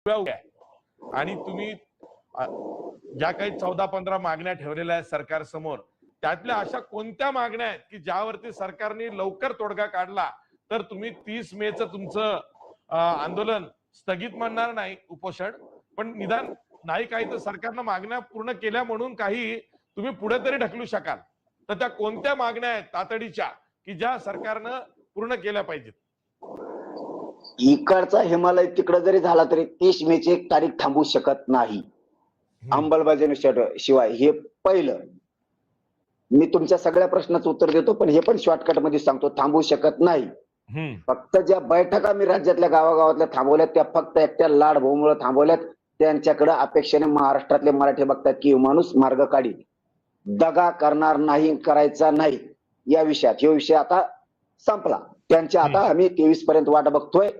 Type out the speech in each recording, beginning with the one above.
आणि तुम्ही ज्या काही 14-15 मागण्या ठेवलेल्या आहेत सरकार समोर, त्यातल्या अशा कोणत्या मागण्या आहेत की ज्यावरती सरकारने लवकर तोडगा काढला तर तुम्ही 30 मेचं तुमचं आंदोलन स्थगित म्हणणार नाही, उपोषण, पण निदान नाही काही तर सरकारनं मागण्या पूर्ण केल्या म्हणून काही तुम्ही पुढे तरी ढकलू शकाल, तर त्या कोणत्या मागण्या आहेत तातडीच्या की ज्या सरकारनं पूर्ण केल्या पाहिजेत? इकडचा हिमालय तिकडे जरी झाला तरी 30 मेची एक तारीख थांबू शकत नाही अंमलबजावणीशिवाय. हे पहिलं. मी तुमच्या सगळ्या प्रश्नाचं उत्तर देतो, पण हे पण शॉर्टकट मध्ये सांगतो, थांबू शकत नाही. फक्त ज्या बैठका मी राज्यातल्या गावागावातल्या थांबवल्यात त्या फक्त एकट्या लाड भाऊमुळे थांबवल्यात. त्यांच्याकडे अपेक्षेने महाराष्ट्रातले मराठी बघतात की माणूस मार्ग काढी, दगा करणार नाही, करायचा नाही या विषयात. हे विषय आता संपला त्यांच्या. आता आम्ही 23 पर्यंत वाट बघतोय.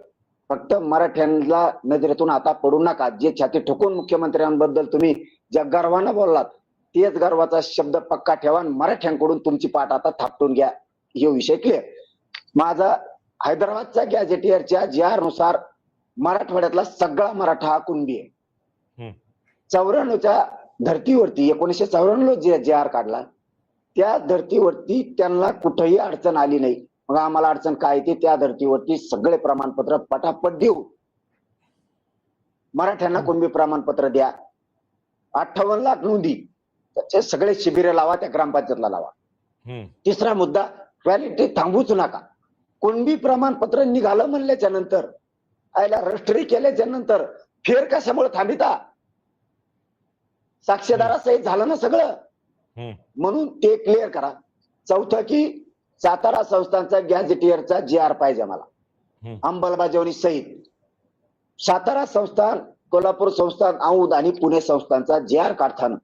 फक्त मराठ्यांना नजरेतून आता पडू नका. जे छाती ठोकून मुख्यमंत्र्यांबद्दल तुम्ही ज्या गर्वानं बोललात तेच गर्वाचा शब्द पक्का ठेवा. मराठ्यांकडून तुमची पाठ आता थापटून घ्या. हे विषय क्लिअर. माझा हैदराबादच्या गॅझेटियरच्या JR नुसार मराठवाड्यातला सगळा मराठा हा कुणबी आहे. 94च्या धर्तीवरती 1994 जे JR काढला त्या धर्तीवरती त्यांना कुठेही अडचण आली नाही. मग आम्हाला अडचण काय ते त्या धर्तीवरती सगळे प्रमाणपत्र पटापट देऊ. मराठ्यांना कुणबी प्रमाणपत्र द्या. 58 लाख नोंदी, त्याचे सगळे शिबिरे लावा, त्या ग्रामपंचायतला लावा. तिसरा मुद्दा, व्हॅलिडिटी थांबूच नका. कुणबी प्रमाणपत्र निघालं म्हणल्याच्या नंतर, आयला रजिस्ट्री केल्याच्या नंतर फेर कशामुळे थांबिता? साक्षीदारासहित झालं ना सगळं, म्हणून ते क्लिअर करा. चौथं की सातारा संस्थांचा गॅझेटियरचा JR पाहिजे मला अंमलबजावणी सहित. सातारा संस्थान, कोल्हापूर संस्थान, औंध आणि पुणे संस्थांचा JR काढताना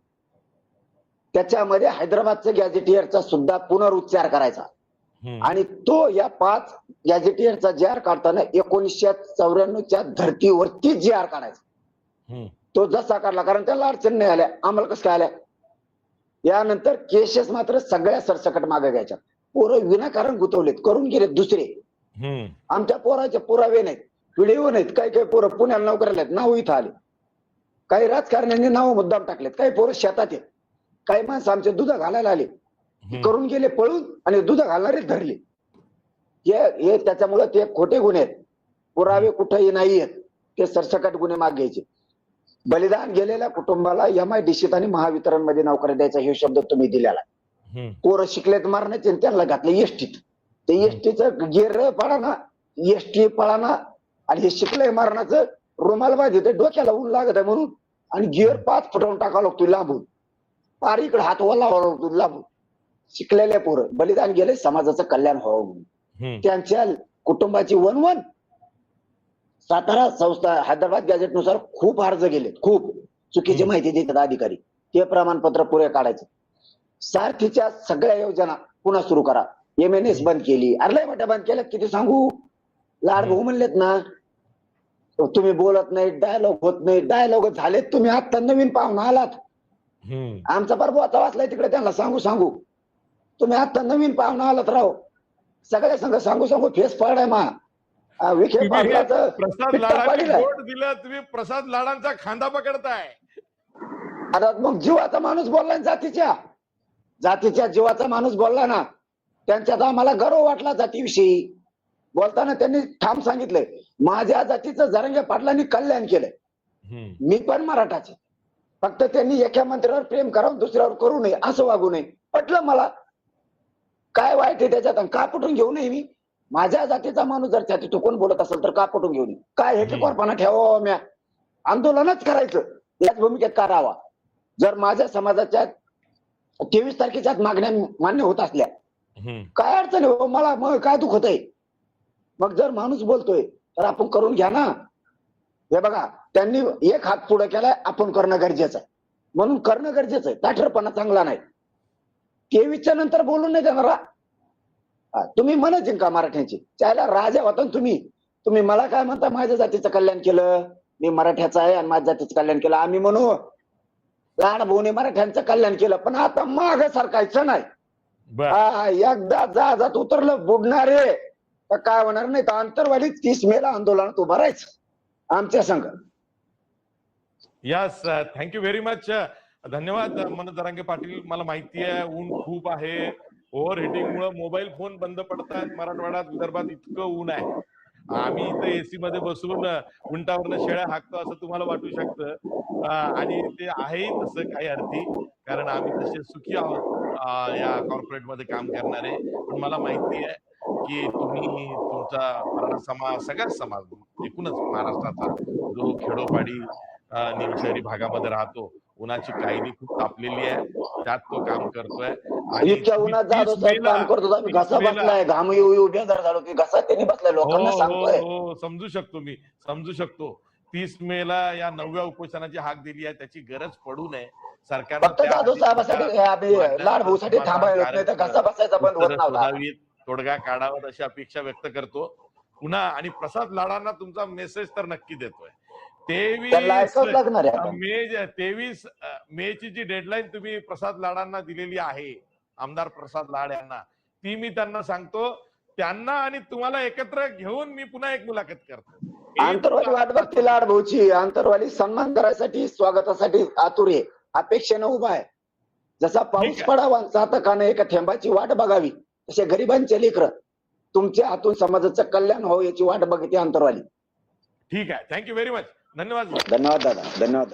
त्याच्यामध्ये हैदराबादच्या गॅझेटियरचा सुद्धा पुनरुच्चार करायचा. आणि तो या 5 गॅझेटियरचा JR काढताना 1994च्या धर्तीवरती JR काढायचा. तो जसा काढला, कारण त्याला अडचण नाही आल्या, आम्हाला कसं काय आल्या. यानंतर केसेस मात्र सगळ्या सरसकट मागे घ्यायच्या. पोरं विनाकारण गुतवलेत, करून गेलेत दुसरे. आमच्या पोराचे पुरावे नाहीत, व्हिडिओ नाहीत. काही काही पोरं पुण्याला नोकऱ्याला आहेत, नाव इथं आले. काही राजकारण्यांनी नाव मुद्दाम टाकलेत. काही पोरं शेतात आहेत. काही माणसं आमचे दूध घालायला आले, करून गेले पळून, आणि दूध घालणारे धरले. हे त्याच्यामुळे ते खोटे गुन्हे आहेत. पुरावे कुठेही नाही आहेत, ते सरसकट गुन्हे मागे घ्यायचे. बलिदान गेलेल्या कुटुंबाला MIDCत आणि महावितरण मध्ये नोकरी द्यायचा हे शब्द तुम्ही दिलेला. पोरं शिकलेत मारण्याचे, त्यांना घातले एसटीत. ते एसटीचं गिअर पळाना, एसटी पळाना, आणि हे शिकलंय मारण्याचं रुमाल बाजी ते डोक्याला ऊन लागत आहे म्हणून, आणि गिअर 5 फुटावून टाकावं लागतो लांबून, पार इकडे हात ओलावा लागतो लांबून. शिकलेले पोरं बलिदान गेले समाजाचं कल्याण व्हावं म्हणून. त्यांच्या कुटुंबाची वनवन. सातारा संस्था हैदराबाद गॅझेट नुसार खूप अर्ज गेलेत, खूप चुकीची माहिती देतात अधिकारी. ते प्रमाणपत्र पुरे काढायचे. सारथीच्या सगळ्या योजना पुन्हा सुरू करा. MNS बंद केली, अरे मोठ्या बंद केल्यात, किती सांगू. लाड भाऊ म्हणलेत ना, तुम्ही बोलत नाही, डायलॉग होत नाही. डायलॉग झालेत. तुम्ही आता नवीन पाहुणा आलात, आमचा पर्व आता वाचलाय तिकडे, त्यांना सांगू तुम्ही आता नवीन पाहुणा आलात राव. सगळ्या संघ सांगू फेस पाडाय मा विखे पाटलाचं प्रसाद लाडांना वोट दिलं, तुम्ही प्रसाद लाडांचा खांदा पकडताय. आता मग जीवाचा माणूस बोलला, जातीच्या जीवाचा माणूस बोलला ना, त्यांच्यात आम्हाला गर्व वाटला. जातीविषयी बोलताना त्यांनी ठाम सांगितलंय, माझ्या जातीचं जरांगे पाटलांनी कल्याण केलंय. मी पण मराठाचे, फक्त त्यांनी एका मंत्र्यावर प्रेम करावं, दुसऱ्यावर करू नये, असं वागू नये. पटलं मला. काय वाईट आहे त्याच्यात? का पटून घेऊ नये? मी माझ्या जातीचा माणूस जर त्यात तो कोण बोलत असेल तर का पटून घेऊ नये? काय हे कोरपणा ठेवावा? म्या आंदोलनच करायचं, याच भूमिकेत करावा. जर माझ्या समाजाच्या 23 तारखेच्या मागण्या मान्य होत असल्या, काय अडचण आहे मला? मग काय दुखत आहे? मग जर माणूस बोलतोय तर आपण करून घ्या ना. हे बघा, त्यांनी एक हात पुढे केलाय, आपण करणं गरजेचं आहे, म्हणून करणं गरजेचं आहे. ताठरपणा चांगला नाही. 23च्या नंतर बोलून नाही देणार. तुम्ही म्हणायचे का मराठ्यांची त्याला राजा होता तुम्ही मला काय म्हणता? माझ्या जातीचं कल्याण केलं, मी मराठ्याचा आहे आणि माझ्या जातीचं कल्याण केलं. आम्ही म्हणू लाड भाऊने मराठ्यांचं कल्याण केलं, पण आता माग सरकायचं नाही. एकदा जहाजात उतरलं बुडणारे तर काय होणार नाही. तर आंतरवाली 30 मेला आंदोलनात उभं राहायचं आमच्या संघ. Yes, thank you very much. धन्यवाद मनोज जरांगे पाटील. मला माहिती आहे ऊन खूप आहे. ओव्हर हिटिंग मुळे मोबाईल फोन बंद पडतात. मराठवाड्यात, विदर्भात इतकं ऊन आहे. आम्ही इथं एसी मध्ये बसून उंटावरनं शेळ्या हाकतो असं तुम्हाला वाटू शकतं. आणि ते आहेही तसं काही अर्थी, कारण आम्ही तसे सुखी आहोत या कॉर्पोरेट मध्ये काम करणारे. पण मला माहिती आहे की तुम्ही तुमचा मराठा समाज, सगळ्याच समाज, एकूणच महाराष्ट्राचा जो खेडोपाडी निमशहरी भागामध्ये राहतो, उन्हाची काहिली खूप तापलेली आहे, त्यात तो काम करतोय. आणि इतक्या तुम्ही उन्हात 30 जाधव साहेब मेला काम करतो आम्ही, 30 घसा मेला बसलाय, घाम येऊ येऊ बेजार झालो की घसा त्यांनी बसलाय, हो लोकांना हो सांगतोय. हो, समजू शकतो मी, समजू शकतो. 30 मेला या 9व्या उपोषणाची हाक दिली आहे, त्याची गरज पडू नये. सरकारनं फक्त जाधव त्याआधी साहेबासाठी तुमच्या आम्ही लाड मागण्यांचं भाऊसाठी थांबायला होत नाही तर समाधानकारक घसा बसायचा बंद होत उत्तरं नव्हता. शोधावीत, तोडगा काढावा अशी अपेक्षा व्यक्त करतो. पुन्हा आणि प्रसाद लाडांना तुमचा मेसेज तर नक्की देतोय. त्यांना 23 ऐकावंच लागणार आहे आता. मे 23 मेची जी डेडलाईन तुम्ही प्रसाद लाडांना दिलेली आहे, आमदार प्रसाद लाड यांना, ती मी त्यांना सांगतो. त्यांना आणि तुम्हाला एकत्र घेऊन मी पुन्हा एक मुलाखत करतो. हेही आंतरवाली तुमचा वाट हात बघते लाड भाऊची, आंतरवाली सन्मान करायसाठी, स्वागतासाठी आतुर आहे, अपेक्षेनं उभा आहे. जसा पाऊस आहे. पडावा चातकाने एका थेंबाची वाट बघावी, तसे गरिबांचे लेकरं तुमच्या हातून समाजाचं कल्याण हो याची वाट बघते आंतरवाली. ठीक आहे. Thank you very much. धन्यवाद. धन्यवाद दादा, धन्यवाद.